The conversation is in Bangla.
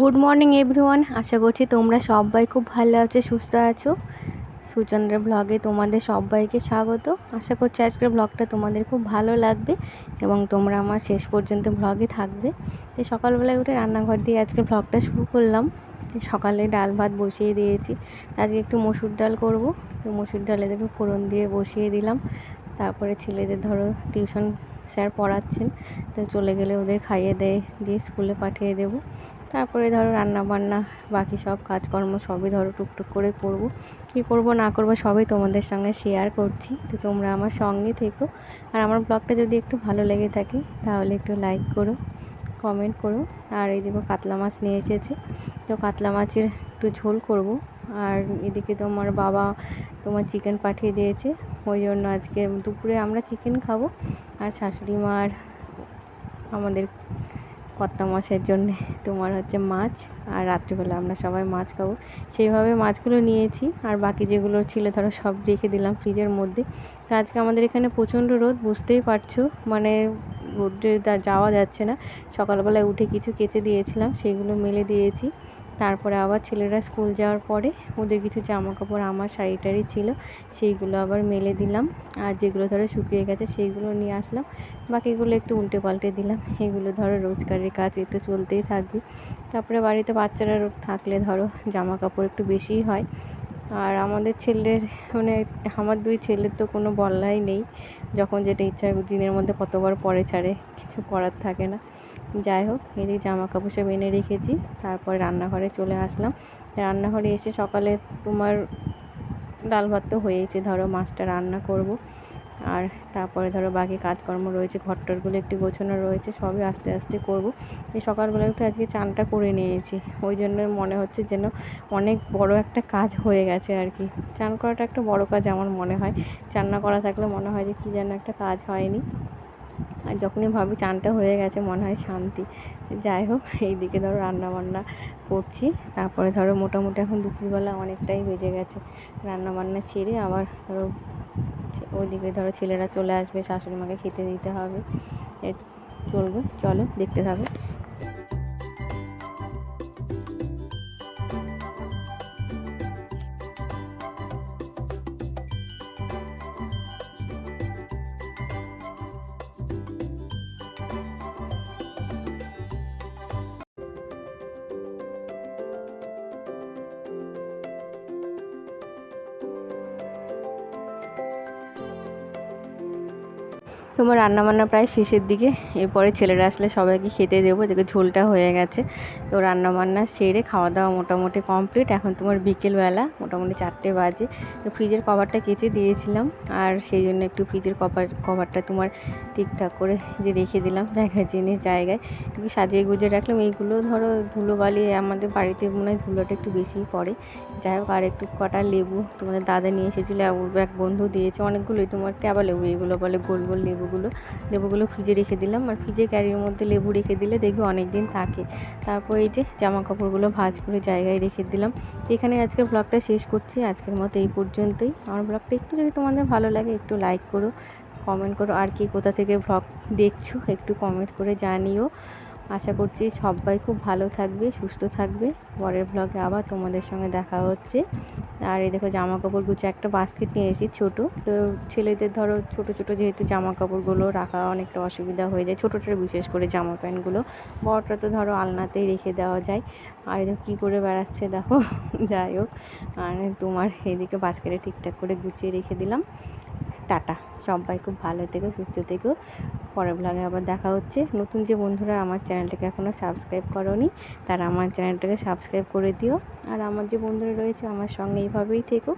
গুড মর্নিং এভরিওয়ান, আশা করছি তোমরা সবাই খুব ভালো আছো, সুস্থ আছো। সুচন্দ্রা ব্লগে তোমাদের সবাইকে স্বাগত। আশা করছি আজকের ব্লগটা তোমাদের খুব ভালো লাগবে এবং তোমরা আমার শেষ পর্যন্ত ব্লগে থাকবে। তো সকালবেলায় উঠে রান্নাঘর দিয়ে আজকে ব্লগটা শুরু করলাম। সকালে ডাল ভাত বসিয়ে দিয়েছি, আজকে একটু মসুর ডাল করব। তো মসুর ডালে দেখো ফোড়ন দিয়ে বসিয়ে দিলাম। তারপরে ছেলেদের ধরো টিউশন স্যার পড়াচ্ছেন, তো চলে গেলে ওদের খাইয়ে দিয়ে স্কুলে পাঠিয়ে দেবো। তারপরে ধরো রান্না বান্না বাকি সব কাজকর্ম সবই ধরো টুকটুক করে করব। কী করব না করব সবই তোমাদের সঙ্গে শেয়ার করছি, তো তোমরা আমার সঙ্গে থেকো। আর আমার ব্লগটা যদি একটু ভালো লেগে থাকে তাহলে একটু লাইক করো, কমেন্ট করো। আর এই দেখো কাতলা মাছ নিয়ে এসেছে, তো কাতলা মাছের একটু ঝোল করব। আর এদিকে তোমার বাবা চিকেন পাঠিয়ে দিয়েছে, ওই জন্য আজকে দুপুরে আমরা চিকেন খাবো। আর শাশুড়ি মা আর আমাদের কর্তামশাইয়ের জন্যে হচ্ছে মাছ। আর রাত্রিবেলা আমরা সবাই মাছ খাবো, সেইভাবে মাছগুলো নিয়েছি। আর বাকি যেগুলো ছিল ধরো সব রেখে দিলাম ফ্রিজের মধ্যে। তো আজকে আমাদের এখানে প্রচণ্ড রোদ, বুঝতেই পারছো, মানে রোদ্রে যাওয়া যাচ্ছে না। সকালবেলায় উঠে কিছু কেচে দিয়েছিলাম, সেইগুলো মেলে দিয়েছি। তারপরে আবার ছেলেরা স্কুল যাওয়ার পরে ওদের কিছু জামা কাপড় আমার শাড়ি টাড়ি ছিল, সেইগুলো আবার মেলে দিলাম। আর যেগুলো ধরো শুকিয়ে গেছে সেইগুলো নিয়ে আসলাম, বাকিগুলো একটু উল্টে পাল্টে দিলাম। এগুলো ধরো রোজকারের কাজ, এ তো চলতেই থাকবে। তারপরে বাড়িতে বাচ্চারা থাকলে ধরো জামা কাপড় একটু বেশিই হয়। আর আমাদের ছেলের মানে আমার দুই ছেলের তো কোনো বলাই নেই, যখন যেটা ইচ্ছা হয় দিনের মধ্যে কতবার পরে ছাড়ে, কিছু করার থাকে না। যাই হোক, এদিকে জামা কাপড় সব এনে রেখেছি। তারপরে রান্নাঘরে চলে আসলাম। রান্নাঘরে এসে সকালে ডাল ভাত তো হয়েইছে, ধরো মাছটা রান্না করব। আর তারপরে ধরো বাকি কাজকর্ম রয়েছে, ঘরটরগুলো একটু গোছানো রয়েছে, সবই আস্তে আস্তে করব। এই সকালবেলা উঠে আজকে চানটা করে নিয়েছি, ওই জন্য মনে হচ্ছে যেন অনেক বড় একটা কাজ হয়ে গেছে আর কি। চান করাটা একটা বড় কাজ আমার মনে হয়, চান না করা থাকলে মনে হয় যে কী যেন একটা কাজ হয়নি। আর যখনই ভাবি চানটা হয়ে গেছে মনে হয় শান্তি। যাই হোক, এইদিকে ধরো রান্নাবান্না করছি। তারপরে ধরো মোটামুটি এখন দুপুরবেলা অনেকটাই বেজে গেছে, রান্নাবান্না সেরে আবার ধরো ওইদিকে ধরো ছেলেরা চলে আসবে, শাশুড়ি মাকে খেতে দিতে হবে। চলবে, চলো দেখতে থাকো। তোমার রান্নাবান্না প্রায় শেষের দিকে, এরপরে ছেলেরা আসলে সবাইকে খেতে দেবো। দেখো ঝোলটা হয়ে গেছে, তো রান্নাবান্না সেরে খাওয়া দাওয়া মোটামুটি কমপ্লিট। এখন তোমার বিকেলবেলা মোটামুটি 4টে বাজে। তো ফ্রিজের কভারটা কেচে দিয়েছিলাম, আর সেই জন্য একটু ফ্রিজের কভারটা তোমার ঠিকঠাক করে যে রেখে দিলাম জায়গায়, জিনিস জায়গায় একটু সাজিয়ে গুজিয়ে রাখলাম। এইগুলো ধরো ধুলোবালি, আমাদের বাড়িতে মনে হয় ধুলোটা একটু বেশিই পড়ে। যাই হোক, আর একটু কটা লেবু তোমাদের দাদা নিয়ে এসেছিলো, এক বন্ধু দিয়েছে অনেকগুলোই, তোমার ট্যাবা লেবু এগুলো বলে, গোল গোল লেবুগুলো ফ্রিজে রেখে দিলাম। আর ফ্রিজে ক্যারির মধ্যে লেবু রেখে দিলে দেখবে অনেক দিন থাকে। তারপর এই যে জামা কাপড়গুলো ভাঁজ করে জায়গায় রেখে দিলাম। তো এখানে আজকের ব্লগটা শেষ করছি, আজকের মতো এই পর্যন্তই। আমার ব্লগটা একটু যদি তোমাদের ভালো লাগে একটু লাইক করো, কমেন্ট করো। আর কি কোথা থেকে ব্লগ দেখছো একটু কমেন্ট করে জানিও। আশা করছি সবাই খুব ভালো থাকবে, সুস্থ থাকবে। পরের ব্লগে আবার তোমাদের সঙ্গে দেখা হচ্ছে। আর এই দেখো জামা কাপড় গুছিয়ে একটা বাস্কেট নিয়ে এসেছি ছোটো, তো ছেলেদের ধরো ছোটো ছোটো যেহেতু জামা কাপড়গুলো রাখা অনেকটা অসুবিধা হয়ে যায়, ছোটোটার বিশেষ করে জামা প্যান্টগুলো। বড়টা তো ধরো আলনাতেই রেখে দেওয়া যায়। আর দেখো কী করে বেড়াচ্ছে দেখো। যাই হোক, আর তোমার এইদিকে বাস্কেটে ঠিকঠাক করে গুছিয়ে রেখে দিলাম। টাটা, সবাই খুব ভালো থেকো, সুস্থ থেকো। পরের ব্লগে আবার দেখা হচ্ছে। নতুন যে বন্ধুরা আমার চ্যানেলটাকে এখনও সাবস্ক্রাইব করোনি, তারা আমার চ্যানেলটাকে সাবস্ক্রাইব করে দিও। আর আমার যে বন্ধুরা রয়েছে আমার সঙ্গে এইভাবেই থেকো।